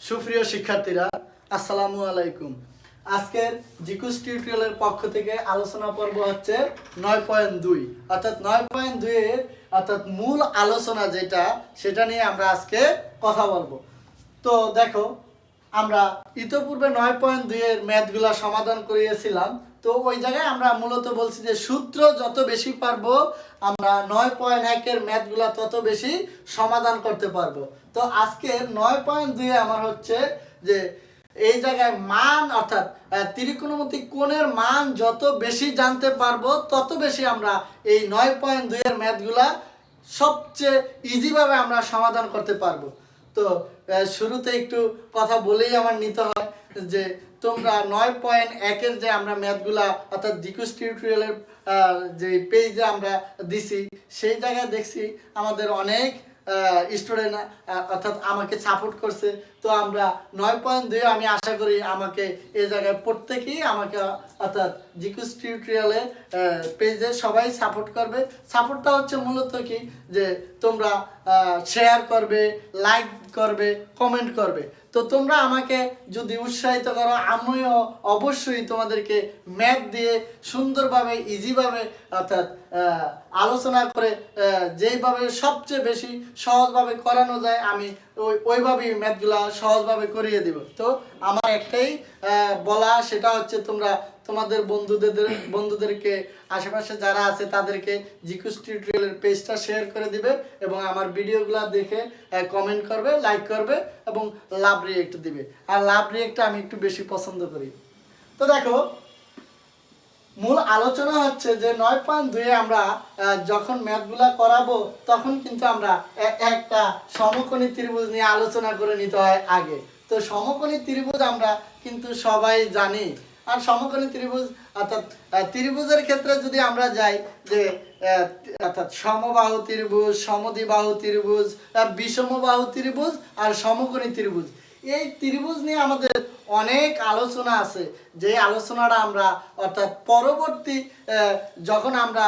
সুপ্রিয় শিক্ষার্থীরা, আসসালামু আলাইকুম। আজকের জিকুস টিউটোরিয়ালের পক্ষ থেকে আলোচনা পর্ব হচ্ছে 9.2 অর্থাৎ 9.2 এর অর্থাৎ মূল আলোচনা যেটা সেটা নিয়ে আমরা আজকে কথা বলবো। তো দেখো, আমরা ইতোপূর্বে 9.2 এর ম্যাথগুলা সমাধান করিয়েছিলাম। তো ওই জায়গায় আমরা মূলত বলছি যে সূত্র যত বেশি পারবো আমরা 9.1 এর ম্যাথগুলা তত বেশি সমাধান করতে পারবো। তো আজকে 9.2 আমার হচ্ছে যে এই জায়গায় মান অর্থাৎ ত্রিকোণমিতি কোণের মান যত বেশি জানতে পারবো তত বেশি আমরা এই 9.2 এর ম্যাথগুলা সবচেয়ে ইজিভাবে আমরা সমাধান করতে পারবো। তো শুরুতে একটু কথা বলেই আমার নিতে হয় যে তোমরা 9.1 এর যে আমরা ম্যাথগুলা অর্থাৎ জিকুস টিউটোরিয়ালের যে পেজে আমরা দিছি সেই জায়গায় দেখছি আমাদের অনেক স্টুডেন্ট অর্থাৎ আমাকে সাপোর্ট করছে। তো আমরা 9.2 আমি আশা করি আমাকে এই জায়গায় প্রত্যেকেই আমাকে অর্থাৎ জিকুস টিউটোরিয়ালের পেজে সবাই সাপোর্ট করবে। সাপোর্টটা হচ্ছে মূলত কি যে তোমরা শেয়ার করবে, লাইক করবে, কমেন্ট করবে। তো তোমরা আমাকে যদি উৎসাহিত করো আমিও অবশ্যই তোমাদেরকে ম্যাথ দিয়ে সুন্দরভাবে ইজিভাবে অর্থাৎ আলোচনা করে যেইভাবে সবচেয়ে বেশি সহজভাবে করানো যায় আমি ওইভাবেই ম্যাথগুলা সহজভাবে করিয়ে দেব। তো আমার একটাই বলা সেটা হচ্ছে তোমরা তোমাদের বন্ধুদেরকে আশেপাশে যারা আছে তাদেরকে জিকুস টিউটোরিয়ালের পেজটা শেয়ার করে দিবে এবং আমার ভিডিওগুলো দেখে কমেন্ট করবে, লাইক করবে এবং লাভ রিয়েক্ট দিবে। আর লাভ রিয়েক্টটা আমি একটু বেশি পছন্দ করি। তো দেখো, মূল আলোচনা হচ্ছে যে 9.2 আমরা যখন ম্যাথগুলা করাবো তখন কিন্তু আমরা একটা সমকোণী ত্রিভুজ নিয়ে আলোচনা করে নিতে হয় আগে। তো সমকোণী ত্রিভুজ আমরা কিন্তু সবাই জানি। আর সমকোণী ত্রিভুজ অর্থাৎ ত্রিভুজের ক্ষেত্রে যদি আমরা যাই যে অর্থাৎ সমবাহু ত্রিভুজ, সমদ্বিবাহু ত্রিভুজ, বিষমবাহু ত্রিভুজ আর সমকোণী ত্রিভুজ, এই ত্রিভুজ নিয়ে আমাদের অনেক আলোচনা আছে। যে আলোচনাটা আমরা অর্থাৎ পরবর্তী যখন আমরা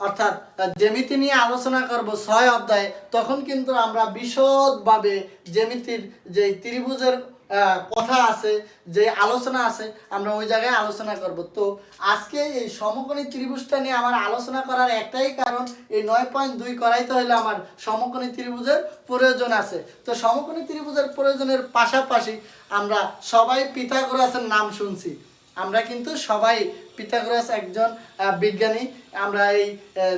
অর্থাৎ জ্যামিতি নিয়ে আলোচনা করব 6 অধ্যায়ে তখন কিন্তু আমরা বিশদভাবে জ্যামিতির যে ত্রিভুজের কথা আছে, যে আলোচনা আছে আমরা ওই জায়গায় আলোচনা করব। তো আজকে এই সমকোণী ত্রিভুজটা নিয়ে আমার আলোচনা করার একটাই কারণ, এই 9.2 করাইতে হলে আমার সমকোণী ত্রিভুজের প্রয়োজন আছে। তো সমকোণী ত্রিভুজের প্রয়োজনের পাশাপাশি আমরা সবাই পিথাগোরাসের নাম শুনছি। আমরা কিন্তু সবাই পিথাগোরাস একজন বিজ্ঞানী, আমরা এই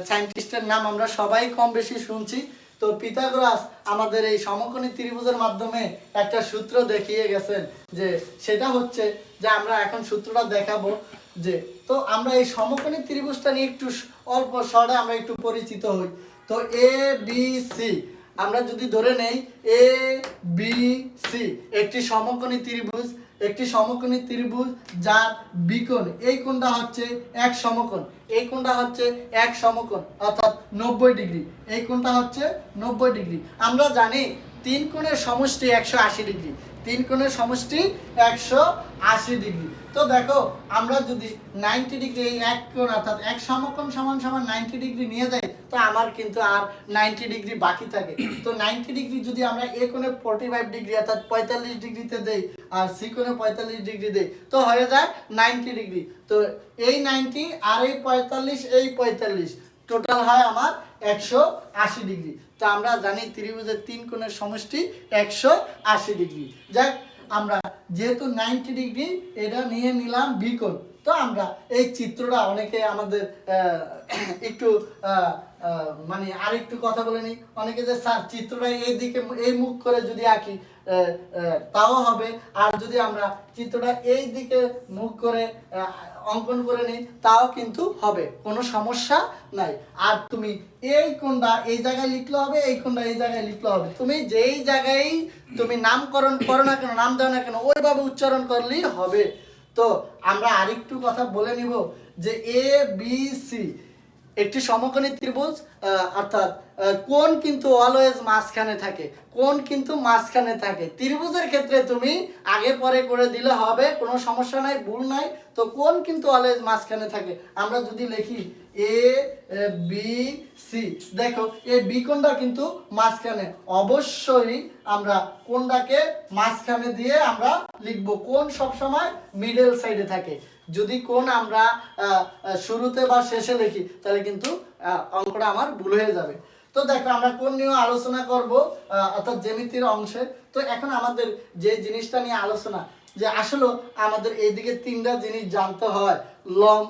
সায়েন্টিস্টের নাম আমরা সবাই কম বেশি শুনছি। তো পিথাগোরাস আমাদের এই সমকোণী ত্রিভুজের মাধ্যমে একটা সূত্র দেখিয়ে গেছেন, যে সেটা হচ্ছে যে আমরা এখন সূত্রটা দেখাবো। যে তো আমরা এই সমকোণী ত্রিভুজটা নিয়ে একটু অল্প শর্টে আমরা একটু পরিচিত হই। তো এ বি সি আমরা যদি ধরে নেই এ বি সি একটি সমকোণী ত্রিভুজ, একটি সমকোণী ত্রিভুজ যার বিকোণ এই কোণটা হচ্ছে এক সমকোণ, এই কোণটা হচ্ছে এক সমকোণ অর্থাৎ 90 ডিগ্রি, এই কোণটা হচ্ছে 90 ডিগ্রি। আমরা জানি তিন কোণের সমষ্টি 180 ডিগ্রি, তিন কোণের সমষ্টি 180 ডিগ্রি। তো দেখো আমরা যদি 90 ডিগ্রি এই এক কোণ অর্থাৎ এক সমকোণ সমান সমান 90 ডিগ্রি নিয়ে যাই তো আমার কিন্তু আর 90 ডিগ্রি বাকি থাকে। তো 90 ডিগ্রি যদি আমরা এ কোণে 45 ডিগ্রি অর্থাৎ 45 ডিগ্রিতে দেই আর সি কোণে 45 ডিগ্রি দেই তো হয়ে যায় 90 ডিগ্রি। তো এই 90 আর এই 45 এই 45 টোটাল হয় আমার 180 ডিগ্রি। তো আমরা জানি ত্রিভুজের তিন কোণের সমষ্টি 180 ডিগ্রি। যাক, আমরা যেহেতু 90 ডিগ্রি এটা নিয়ে নিলাম বিকোণ। তো আমরা এই চিত্রটা অনেকে আমাদের একটু মানে আরেকটু কথা বলে নিই, অনেকে যে স্যার চিত্রটা এই দিকে এই মুখ করে যদি আঁকি তাও হবে, আর যদি আমরা চিত্রটা এই দিকে মুখ করে অঙ্কন করে নিই তাও কিন্তু হবে, কোনো সমস্যা নাই। আর তুমি এই কোণটা এই জায়গায় লিখলে হবে, এই কোণটা এই জায়গায় লিখলে হবে, তুমি যেই জায়গায় তুমি নামকরণ করো না কেন, নাম দাও না কেন, ওইভাবে উচ্চারণ করলেই হবে। তো আমরা আরেকটু কথা বলে নিব যে এ বি সি একটি সমকোণী ত্রিভুজ অর্থাৎ কোণ কিন্তু অলওয়েজ মাঝখানে থাকে, কোণ কিন্তু মাঝখানে থাকে। ত্রিভুজের ক্ষেত্রে তুমি আগে পরে করে দিলে হবে, কোনো সমস্যা নাই, ভুল নাই। তো কোণ কিন্তু অলওয়েজ মাঝখানে থাকে। আমরা যদি লিখি এ বি সি, দেখো এই বি কোণটা কিন্তু মাঝখানে, অবশ্যই আমরা কোণটাকে মাঝখানে দিয়ে আমরা লিখব। কোণ সবসময় মিডল সাইডে থাকে। যদি কোণ আমরা শুরুতে বা শেষে লিখি তাহলে কিন্তু অঙ্কটা আমার ভুল হয়ে যাবে। তো দেখো আমরা কোণ নিয়ে আলোচনা করব অর্থাৎ জ্যামিতির অংশে। তো এখন আমাদের যে জিনিসটা নিয়ে আলোচনা, যে আসলে আমাদের এইদিকে তিনটা জিনিস জানতে হয়,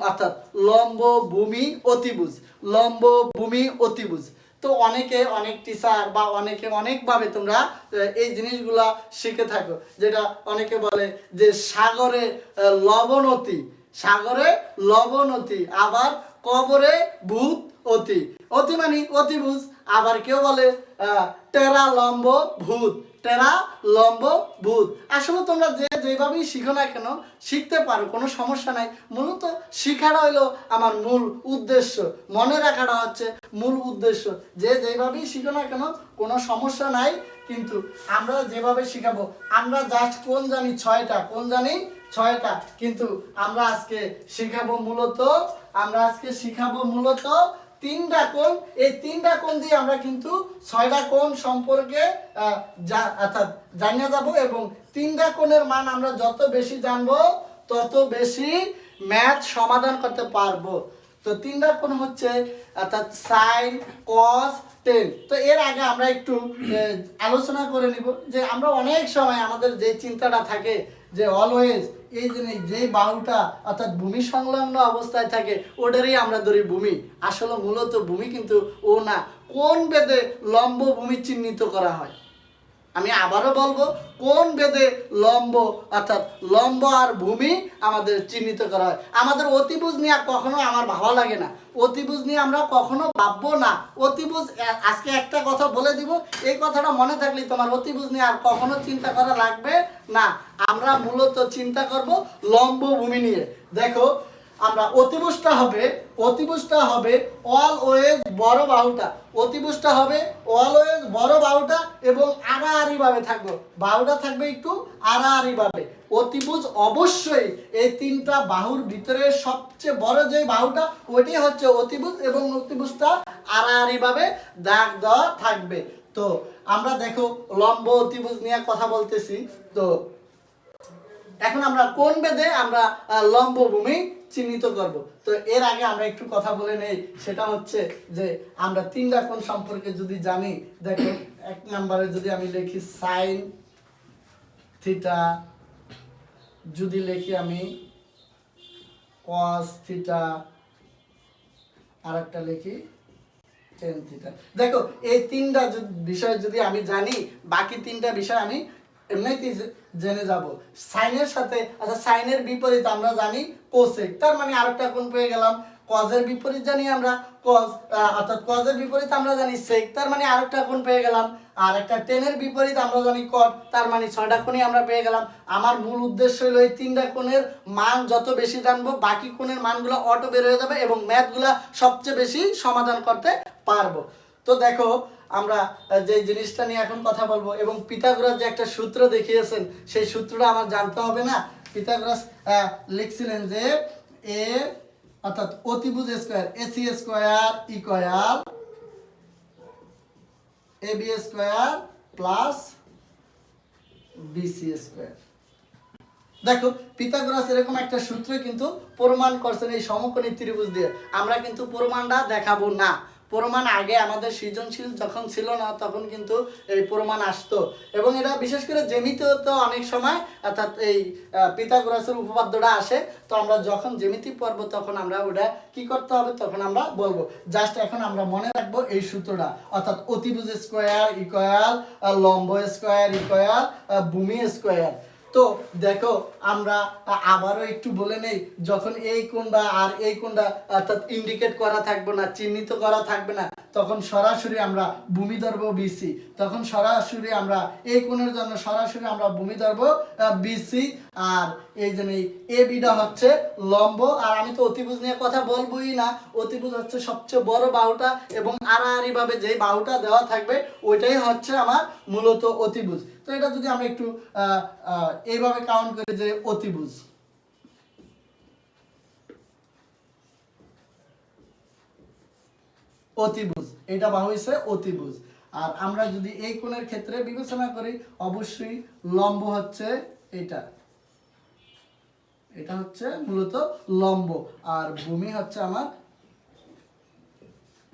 অর্থাৎ লম্ব, ভূমি, অতিভুজ। লম্ব, ভূমি, অতিভুজ। তো অনেকে অনেক টিচার বা অনেকে অনেকভাবে তোমরা এই জিনিসগুলা শিখে থাকো, যেটা অনেকে বলে যে সাগরে লবণতি, সাগরে লবণতি, আবার কবরে ভূত অতি। অতি মানে অতিভুজ। আবার কেউ বলে টেরা লম্ব ভূত, টেরা লম্ব ভূত। আসলে তোমরা যেভাবেই শিখো না কেন শিখতে পারো, কোনো সমস্যা নাই। মূলত শিখাটা হইলো আমার মূল উদ্দেশ্য, মনে রাখাটা হচ্ছে মূল উদ্দেশ্য। যেভাবেই শিখো না কেন কোনো সমস্যা নাই। কিন্তু আমরা যেভাবে শিখাবো, আমরা জাস্ট কোণ জানি 6টা, কোণ জানি 6টা। কিন্তু আমরা আজকে শিখাবো মূলত 3টা কোণ। এই 3টা কোণ দিয়ে আমরা কিন্তু 6টা কোণ সম্পর্কে অর্থাৎ জানিয়ে যাব, এবং 3টা কোণের মান আমরা যত বেশি জানবো তত বেশি ম্যাথ সমাধান করতে পারবো। তো 3টা কোণ হচ্ছে অর্থাৎ সাইন, কস, টেন। তো এর আগে আমরা একটু আলোচনা করে নিব যে আমরা অনেক সময় আমাদের যে চিন্তাটা থাকে যে অলওয়েজ এই যে বাহুটা অর্থাৎ ভূমি সংলগ্ন অবস্থায় থাকে ওটারই আমরা ধরি ভূমি। আসলে মূলত ভূমি কিন্তু ও না, কোন বেদে লম্ব ভূমি চিহ্নিত করা হয়। আমি আবারও বলবো, কোন বেদে লম্ব অর্থাৎ লম্ব আর ভূমি আমাদের চিহ্নিত করা হয়। আমাদের অতিভুজ নিয়ে কখনো আমার ভালো লাগে না, অতিভুজ নিয়ে আমরা কখনো ভাববো না। অতিভুজ আজকে একটা কথা বলে দিব, এই কথাটা মনে থাকলে তোমার অতিভুজ নিয়ে আর কখনো চিন্তা করা লাগবে না। আমরা মূলত চিন্তা করব লম্ব ভূমি নিয়ে। দেখো আমরা অতিভুজটা হবে অলওয়েজ বড় বাহুটা, অতিভুজটা হবে অলওয়েজ বড় বাহুটা এবং আড়াআড়ি ভাবে থাকবে, বাহুটা থাকবে একটু আড়াআড়ি ভাবে। অতিভুজ অবশ্যই এই 3টা বাহুর ভিতরে সবচেয়ে বড় যে বাহুটা ওইটাই হচ্ছে অতিভুজ, এবং অতিভুজটা আড়াআড়ি ভাবে দাগ দেওয়া থাকবে। তো আমরা দেখো লম্ব অতিভুজ নিয়ে কথা বলতেছি। তো এখন আমরা কোন বেদে আমরা লম্ব ভূমি চিহ্নিত করব। তো এর আগে আমরা একটু কথা বলে নেই, সেটা হচ্ছে যে আমরা 3টা কোণ সম্পর্কে যদি জানি। দেখো 1 নম্বরে যদি আমি লিখি সাইন থিটা, যদি লিখি আমি কস থিটা, আর একটা লিখি টেন থিটা। দেখো এই 3টা বিষয় যদি আমি জানি, বাকি 3টা বিষয় আমি এমনিতেই জেনে যাব। সাইনের সাথে আচ্ছা সাইনের বিপরীত আমরা জানি কোসেক, তার মানে আরেকটা কোণ পেয়ে গেলাম। কজের বিপরীত জানি আমরা কজ, অর্থাৎ কজের বিপরীত আমরা জানি সেক, তার মানে আরেকটা কোণ পেয়ে গেলাম। আর একটা টেনের বিপরীত আমরা জানি কট, তার মানে 6টা কোণই আমরা পেয়ে গেলাম। আমার মূল উদ্দেশ্য হলো এই 3টা কোণের মান যত বেশি জানবো বাকি কোণের মানগুলো অটো বের হয়ে যাবে এবং ম্যাথগুলো সবচেয়ে বেশি সমাধান করতে পারবো। তো দেখো আমরা যে জিনিসটা নিয়ে এখন কথা বলবো, এবং পিথাগোরাস যে একটা সূত্র দেখিয়েছেন সেই সূত্রটা আমার জানতে হবে না। পিথাগোরাস লিখছিলেন যে এ অর্থাৎ অতিভুজ square AC square equal AB square plus BC square. দেখো পিথাগোরাস এরকম একটা সূত্র কিন্তু প্রমাণ করছেন এই সমকোণী ত্রিভুজ দিয়ে। আমরা কিন্তু প্রমাণটা দেখাবো না, প্রমাণ আগে আমাদের সৃজনশীল যখন ছিল না তখন কিন্তু এই প্রমাণ আসতো, এবং এটা বিশেষ করে জ্যামিতিতে তো অনেক সময় অর্থাৎ এই পিথাগোরাসের উপপাদ্যটা আসে। তো আমরা যখন জ্যামিতি পড়ব তখন আমরা ওটা কি করতে হবে তখন আমরা বলবো। জাস্ট এখন আমরা মনে রাখবো এই সূত্রটা, অর্থাৎ অতিভুজ স্কয়ার ইকুয়াল লম্ব স্কয়ার ইকুয়াল ভূমি স্কয়ার। তো দেখো আমরা আবারও একটু বলে নেই, যখন এই কোণটা আর এই কোণটা অর্থাৎ ইন্ডিকেট করা থাকবে না, চিহ্নিত করা থাকবে না, তখন সরাসরি আমরা ভূমি ধরবো বিসি, তখন সরাসরি আমরা এই কোণের জন্য সরাসরি আমরা ভূমি ধরবো বিসি। আর এই যে এ বিটা হচ্ছে লম্ব। আর আমি তো অতিভুজ নিয়ে কথা বলবোই না, অতিভুজ হচ্ছে সবচেয়ে বড় বাহুটা এবং আড়াআড়ি ভাবে যে বাহুটা দেওয়া থাকবে ওইটাই হচ্ছে আমার মূলত অতিভুজ। তো এটা যদি আমরা একটু এইভাবে কাউন্ট করি যে অতিভুজ, অতিভুজ এটা বাহু হইছে অতিভুজ। আর আমরা যদি এই কোণের ক্ষেত্রে বিবেচনা করি অবশ্যই লম্ব হচ্ছে এটা, এটা হচ্ছে মূলত লম্ব, আর ভূমি হচ্ছে আমার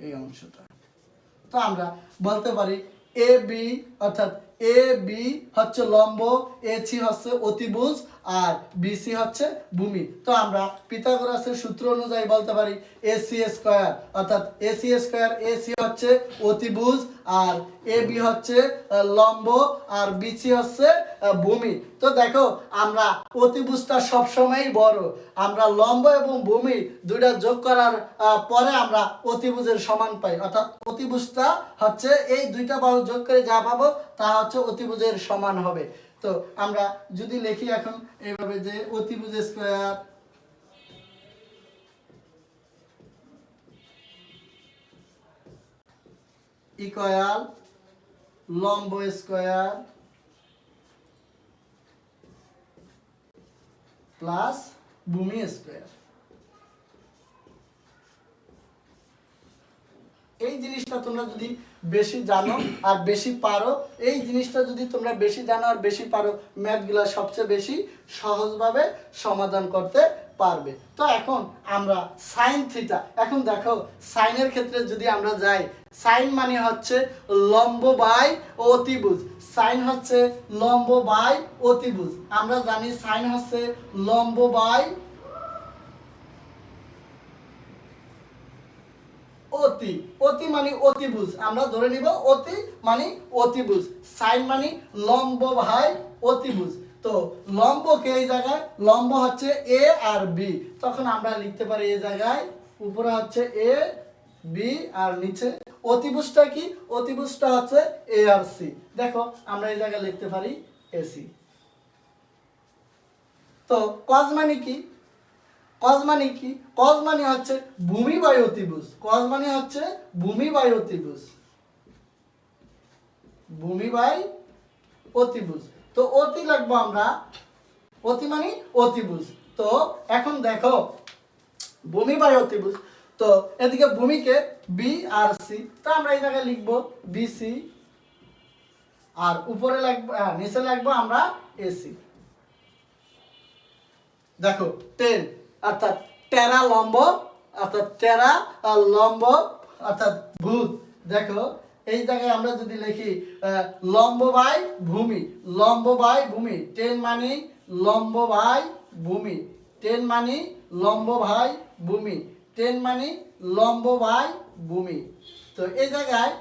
এই অংশটা। তো আমরা বলতে পারি এ বি অর্থাৎ এ বি হচ্ছে লম্ব, এ সি হচ্ছে অতিভুজ, আর বিসি হচ্ছে ভূমি। তো আমরা পিথাগোরাসের সূত্র অনুযায়ী বলতে পারি এসি স্কয়ার অর্থাৎ এসি স্কয়ার, এসি হচ্ছে অতিভুজ আর এ বি হচ্ছে লম্ব আর বিসি হচ্ছে ভূমি। তো দেখো আমরা অতিভুজটা সবসময়ই বড়, আমরা লম্ব এবং ভূমি দুইটা যোগ করার পরে আমরা অতিভুজের সমান পাই, অর্থাৎ অতিভুজটা হচ্ছে এই দুইটা বাহু যোগ করে যা পাবো তা হচ্ছে অতিভুজের সমান হবে। তো আমরা যদি লিখি এখন এইভাবে যে অতিভুজ স্কয়ার ইকুয়াল লম্ব স্কয়ার প্লাস ভূমি স্কয়ার। এই জিনিসটা তোমরা যদি বেশি জানো আর বেশি পারো, এই জিনিসটা যদি তোমরা বেশি জানো আর বেশি পারো, ম্যাথগুলো সবচেয়ে বেশি সহজভাবে সমাধান করতে পারবে। তো এখন আমরা সাইন থিটা, এখন দেখো সাইনের ক্ষেত্রে যদি আমরা যাই, সাইন মানে হচ্ছে লম্ব বাই অতিভুজ, সাইন হচ্ছে লম্ব বাই অতিভুজ। আমরা জানি সাইন হচ্ছে লম্ব বাই অতি, অতি মানে অতিভুজ, আমরা ধরে নিব অতি মানে অতিভুজ, সাইন মানে লম্ব ভাই অতিভুজ। তো লম্বকে এই জায়গায় লম্ব হচ্ছে এ আর বি, তখন আমরা লিখতে পারি এই জায়গায় উপরে হচ্ছে এ বি আর নিচে অতিভুজটা কি, অতিভুজটা হচ্ছে এ আর সি। দেখো আমরা এই জায়গায় লিখতে পারি এসি। তো কজ মানে কি, কজ মানে কি, কজ মানে হচ্ছে ভূমি বাই অতিভুজ, কজ মানে হচ্ছে ভূমি বাই অতিভুজ, ভূমি বাই অতিভুজ। তো অতি লিখবো আমরা, অতি মানে অতিভুজ। তো এখন দেখো ভূমি বাই অতিভুজ, তো এদিকে ভূমিকে বি আর সি, তো আমরা এই জায়গায় লিখবো বিসি আর উপরে লিখবো নিচে লিখবো আমরা এসি। দেখো 10 অর্থাৎ টেরা লম্ব অর্থাৎ টেরা লম্ব অর্থাৎ ভূত। দেখো এই জায়গায় আমরা যদি লিখি লম্ব বাই ভূমি, লম্ব বাই ভূমি, 10 মানে লম্ব বাই ভূমি, 10 মানে লম্ব বাই ভূমি, 10 মানে লম্ব বাই ভূমি। তো এই জায়গায়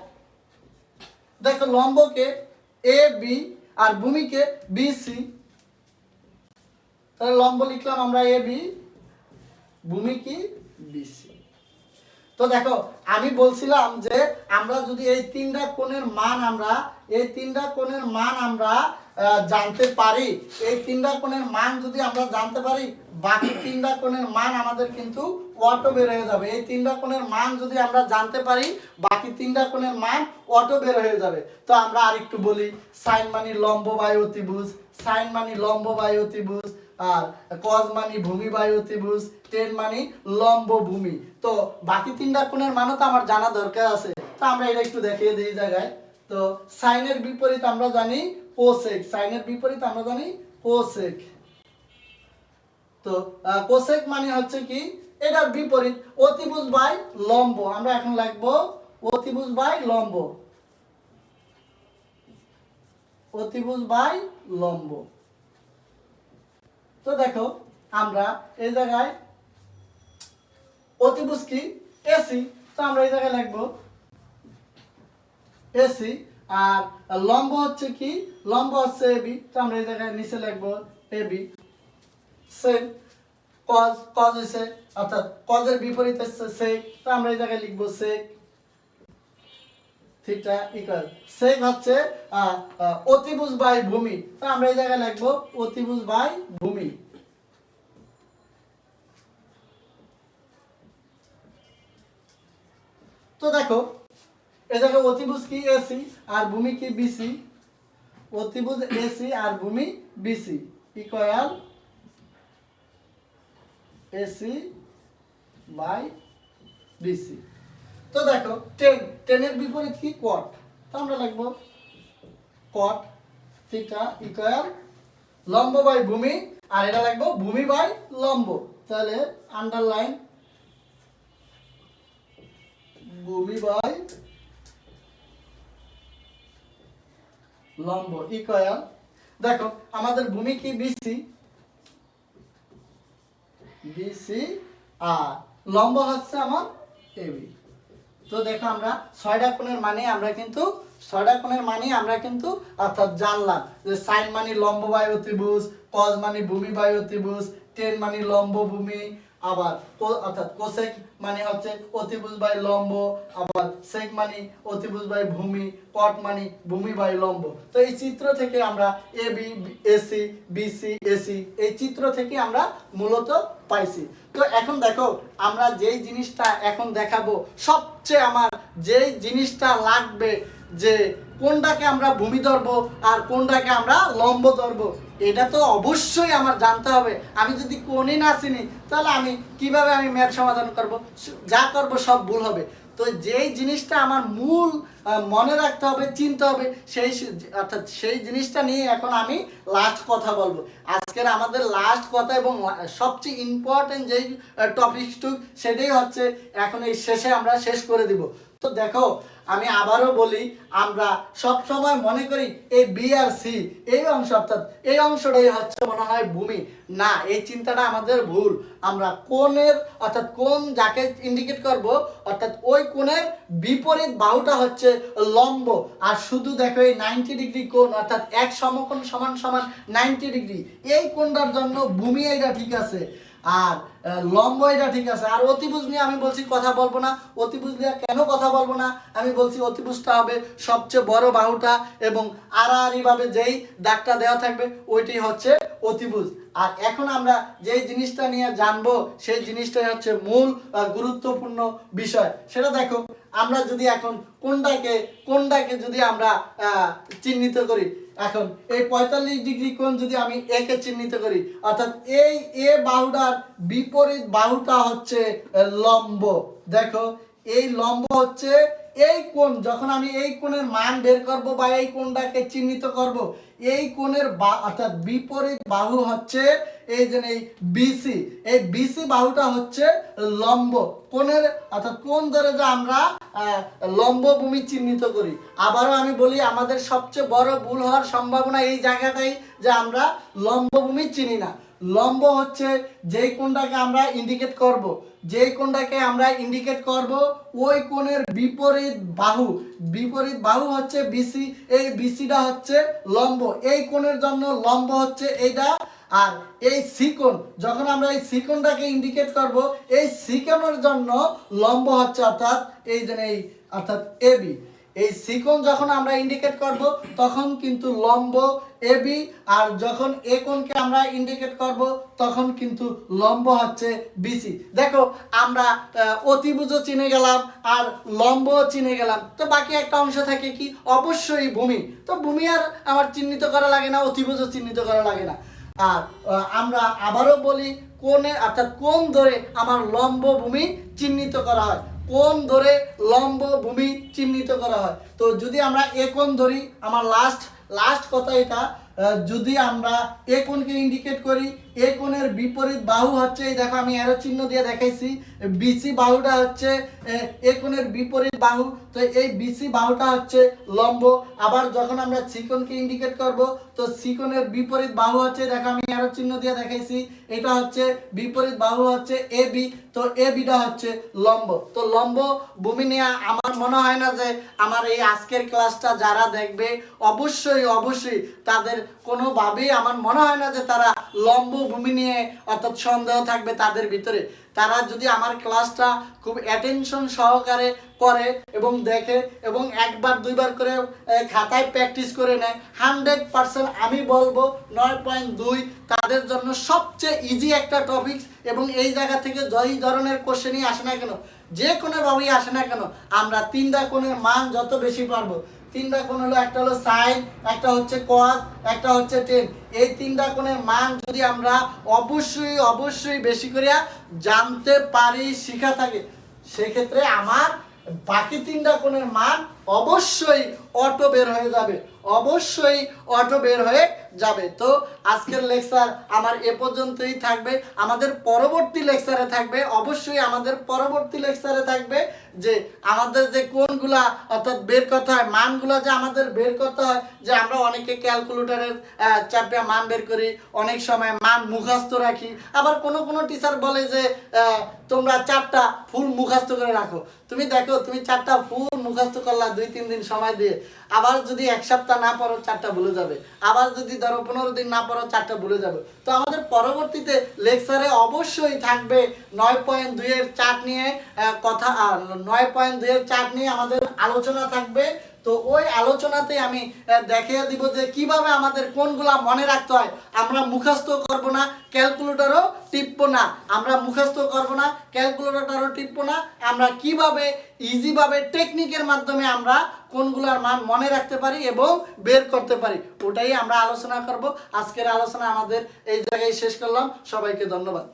দেখো লম্বকে A B R ভূমিকে B C, তাহলে লম্ব লিখলাম আমরা এ বি, ভূমি কি বিসি। তো দেখো আমি বলছিলাম যে আমরা যদি এই তিনটা কোণের মান আমরা এই তিনটা কোণের মান আমরা জানতে পারি, এই তিনটা কোণের মান যদি আমরা জানতে পারি, বাকি তিনটা কোণের মান আমাদের কিন্তু অটো বের হয়ে যাবে। এই তিনটা কোণের মান যদি আমরা জানতে পারি, বাকি তিনটা কোণের মান অটো বের হয়ে যাবে। তো আমরা আরেকটু বলি, সাইন মানে লম্ব বাই অতিভুজ, সাইন মানে লম্ব বাই অতিভুজ, আর কজ মানে ভূমি বাই অতিভুজ, টেন মানে লম্ব ভূমি। তো বাকি তিনটা কোণের মানও তো আমার জানা দরকার আছে, তো আমরা এটা একটু দেখিয়ে দিই জায়গায়। তো সাইনের বিপরীত আমরা জানি কোসেক, সাইনের বিপরীত আমরা জানি কোসেক। তো কোসেক মানে হচ্ছে কি, এটার বিপরীত অতিভুজ বাই লম্ব, আমরা এখন লিখবো অতিভুজ বাই লম্ব, অতিভুজ বাই লম্ব। তো দেখো আমরা এই জায়গায় অতিভুজ কি এসি, তো আমরা এই জায়গায় লিখবো এসি, আর লম্ব হচ্ছে কি, লম্ব হচ্ছে এবি, তো আমরা এই জায়গায় নিচে লিখবো এবি। সেক কজ, কজ হইছে অর্থাৎ কজের বিপরীত হচ্ছে সেক, তো আমরা এই জায়গায় লিখবো সেক। থিটা ইকুয়াল সেক হচ্ছে অতিভুজ বাই ভূমি, তো আমরা এই জায়গায় লিখবো অতিভুজ বাই ভূমি। তো দেখো এই জায়গায় অতিভুজ কি এসি আর ভূমি কি বিসি, অতিভুজ এসি আর ভূমি BC equal AC by BC. তো দেখো টেনের বিপরীত কি কট, তো আমরা লিখবো কট থিটা ইকুয়াল লম্ব বাই ভূমি, আর এটা লিখবো ভূমি বাই লম্ব, তাহলে আন্ডারলাইন ভূমি বাই লম্ব ইকুয়াল দেখো আমাদের ভূমি কি বিসি, বিসি আর লম্ব হচ্ছে আমার এবি। তো দেখো আমরা ছয়টা কোণের মানে আমরা কিন্তু অর্থাৎ জানলাম যে সাইন মানে লম্ব বাই অতিভুজ, কজ মানে ভূমি বাই অতিভুজ, টেন মানে লম্ব ভূমি, আবার অর্থাৎ কোসেক মানে হচ্ছে অতিভুজ বাই লম্ব, আবার সেক মানে অতিভুজ বাই ভূমি, কট মানে ভূমি বাই লম্ব। তো এই চিত্র থেকে আমরা A B AC BC AC এই চিত্র থেকে আমরা মূলত পাইছি। তো এখন দেখো আমরা যেই জিনিসটা এখন দেখাবো, সবচেয়ে আমার যেই জিনিসটা লাগবে যে কোনটাকে আমরা ভূমি ধরবো আর কোনটাকে আমরা লম্ব ধরবো, এটা তো অবশ্যই আমার জানতে হবে। আমি যদি কোণই না চিনি তাহলে আমি কিভাবে ম্যাথ সমাধান করব, যা করব সব ভুল হবে। তো যেই জিনিসটা আমার মূল মনে রাখতে হবে, চিনতে হবে, অর্থাৎ সেই জিনিসটা নিয়ে এখন আমি লাস্ট কথা বলবো। আজকের আমাদের লাস্ট কথা এবং সবচেয়ে ইম্পর্টেন্ট যেই টপিকটুক সেটাই হচ্ছে এখন এই শেষে আমরা শেষ করে দিব। তো দেখো আমি আবারও বলি, আমরা সব সময় মনে করি এই বি আর সি এই অংশ অর্থাৎ এই অংশটাই হচ্ছে মনে হয় ভূমি, না, এই চিন্তাটা আমাদের ভুল। আমরা কোণের অর্থাৎ কোণ যাকে ইন্ডিকেট করব অর্থাৎ ওই কোণের বিপরীত বাহুটা হচ্ছে লম্ব। আর শুধু দেখো এই 90 ডিগ্রি কোণ অর্থাৎ এক সমকোণ সমান সমান 90 ডিগ্রি, এই কোণটার জন্য ভূমি এটা ঠিক আছে আর লম্ব এটা ঠিক আছে। আর অতিভুজ নিয়ে আমি বলছি কথা বলবো না। অতিভুজ নিয়ে কেন কথা বলবো না, আমি বলছি অতিভুজটা হবে সবচেয়ে বড় বাহুটা এবং আড়াআড়ি ভাবে যেই দাগটা দেওয়া থাকবে ওইটাই হচ্ছে অতিভুজ। আর এখন আমরা যেই জিনিসটা নিয়ে জানবো সেই জিনিসটাই হচ্ছে মূল গুরুত্বপূর্ণ বিষয়। সেটা দেখো আমরা যদি এখন কোনটাকে যদি আমরা চিহ্নিত করি, এখন এই 45 ডিগ্রি কোণ যদি আমি এ কে চিহ্নিত করি অর্থাৎ এই এ বাহুটার বিপরীত বাহুটা হচ্ছে লম্ব। দেখো এই লম্ব হচ্ছে এই কোণ, যখন আমি এই কোণের মান বের করব বা এই কোণটাকে চিহ্নিত করব, এই কোণের অর্থাৎ বিপরীত বাহু হচ্ছে এই যে এই বিসি, এই বিসি বাহুটা হচ্ছে লম্ব কোণের অর্থাৎ কোণ ধরে যে আমরা লম্ব ভূমি চিহ্নিত করি। আবারও আমি বলি আমাদের সবচেয়ে বড় ভুল হওয়ার সম্ভাবনা এই জায়গাটাই যে আমরা লম্ব ভূমি চিনি না। লম্ব হচ্ছে যেই কোণটাকে আমরা ইন্ডিকেট করব ওই কোণের বিপরীত বাহু হচ্ছে বিসি, এই বিসিটা হচ্ছে লম্ব, এই কোণের জন্য লম্ব হচ্ছে এইটা। আর এই সিকোণ যখন আমরা এই সিকোণটাকে ইন্ডিকেট করব, এই সিকোণের জন্য লম্ব হচ্ছে অর্থাৎ এই যে এই অর্থাৎ এবি। এই সিকোণ যখন আমরা ইন্ডিকেট করব তখন কিন্তু লম্ব এবি, আর যখন এ কোণকে আমরা ইন্ডিকেট করব তখন কিন্তু লম্ব হচ্ছে বিসি। দেখো আমরা অতিভুজও চিনে গেলাম আর লম্বও চিনে গেলাম, তো বাকি একটা অংশ থাকে কি, অবশ্যই ভূমি। তো ভূমি আর আমার চিহ্নিত করা লাগে না, অতিভুজও চিহ্নিত করা লাগে না। আর আমরা আবারও বলি কোণে অর্থাৎ কোণ ধরে আমার লম্ব ভূমি চিহ্নিত করা হয়, কোণ ধরে লম্ব ভূমি চিহ্নিত করা হয়। তো যদি আমরা এ কোণ ধরি, আমার লাস্ট কথা এটা, যদি আমরা এ কোণকে ইন্ডিকেট করি, এ কোণের বিপরীত বাহু হচ্ছে এই দেখো আমি অ্যারো চিহ্ন দিয়ে দেখাইছি, বিসি বাহুটা হচ্ছে এ কোণের বিপরীত বাহু, তো এই বিসি বাহুটা হচ্ছে লম্ব। আবার যখন আমরা সি কোণকে ইন্ডিকেট করব তো সি কোণের বিপরীত বাহু হচ্ছে দেখো আমি অ্যারো চিহ্ন দিয়ে দেখাইছি, এটা হচ্ছে বিপরীত বাহু হচ্ছে এ বি, তো এ বিটা হচ্ছে লম্ব। তো লম্ব ভূমি নিয়ে আমার মনে হয় না যে আমার এই আজকের ক্লাসটা যারা দেখবে অবশ্যই তাদের কোনোভাবেই আমার মনে হয় না যে তারা লম্ব ভূমি নিয়ে অর্থাৎ সন্দেহ থাকবে তাদের ভিতরে। তারা যদি আমার ক্লাসটা খুব অ্যাটেনশন সহকারে করে এবং দেখে এবং একবার দুইবার করে খাতায় প্র্যাকটিস করে নেয়, 100% আমি বলবো 9.2 তাদের জন্য সবচেয়ে ইজি একটা টপিক। এবং এই জায়গা থেকে যেই ধরনের কোশ্চেনই আসে না কেন, যে কোনোভাবেই আসে না কেন, আমরা তিনটা কোণের মান যত বেশি পারবো, তিনটা কোণ হলো, একটা হলো সাইন, একটা হচ্ছে কস, একটা হচ্ছে টেন, এই তিনটা কোণের মান যদি আমরা অবশ্যই বেশি করে জানতে পারি, শিখা থাকে, সেক্ষেত্রে আমার বাকি তিনটা কোণের মান অবশ্যই অটো বের হয়ে যাবে, অবশ্যই অটো বের হয়ে যাবে। তো আজকের লেকচার আমার এ পর্যন্তই থাকবে। আমাদের পরবর্তী লেকচারে থাকবে, অবশ্যই আমাদের পরবর্তী লেকচারে থাকবে যে আমাদের যে কোণগুলা অর্থাৎ বের করতে হয়, মানগুলো যে আমাদের বের করতে হয়, যে আমরা অনেকে ক্যালকুলেটরের চাপে মান বের করি, অনেক সময় মান মুখস্থ রাখি, আবার কোনো টিচার বলে যে তোমরা 4টা ফুল মুখস্থ করে রাখো। তুমি দেখো, তুমি 4টা ফুল মুখস্থ করলা 2-3 দিন সময় দিয়ে, আবার যদি এক সপ্তাহ না পড়ো 4টা ভুলে যাবে, আবার যদি ধরো 15 দিন না পড়ো 4টা ভুলে যাবে। তো আমাদের পরবর্তীতে লেকচারে অবশ্যই থাকবে 9.2 এর চার্ট নিয়ে কথা, 9.2 এর চার্ট নিয়ে আমাদের আলোচনা থাকবে। তো ওই আলোচনাতে আমি দেখিয়ে দিব যে কিভাবে আমাদের কোনগুলা মনে রাখতে হয়। আমরা মুখস্থ করব না, ক্যালকুলেটরও টিপবো না, আমরা মুখস্থ করব না, ক্যালকুলেটরও টিপবো না, আমরা কিভাবে ইজিভাবে টেকনিকের মাধ্যমে আমরা কোনগুলার মান মনে রাখতে পারি এবং বের করতে পারি, ওটাই আমরা আলোচনা করব। আজকের আলোচনা আমাদের এই জায়গায় শেষ করলাম। সবাইকে ধন্যবাদ।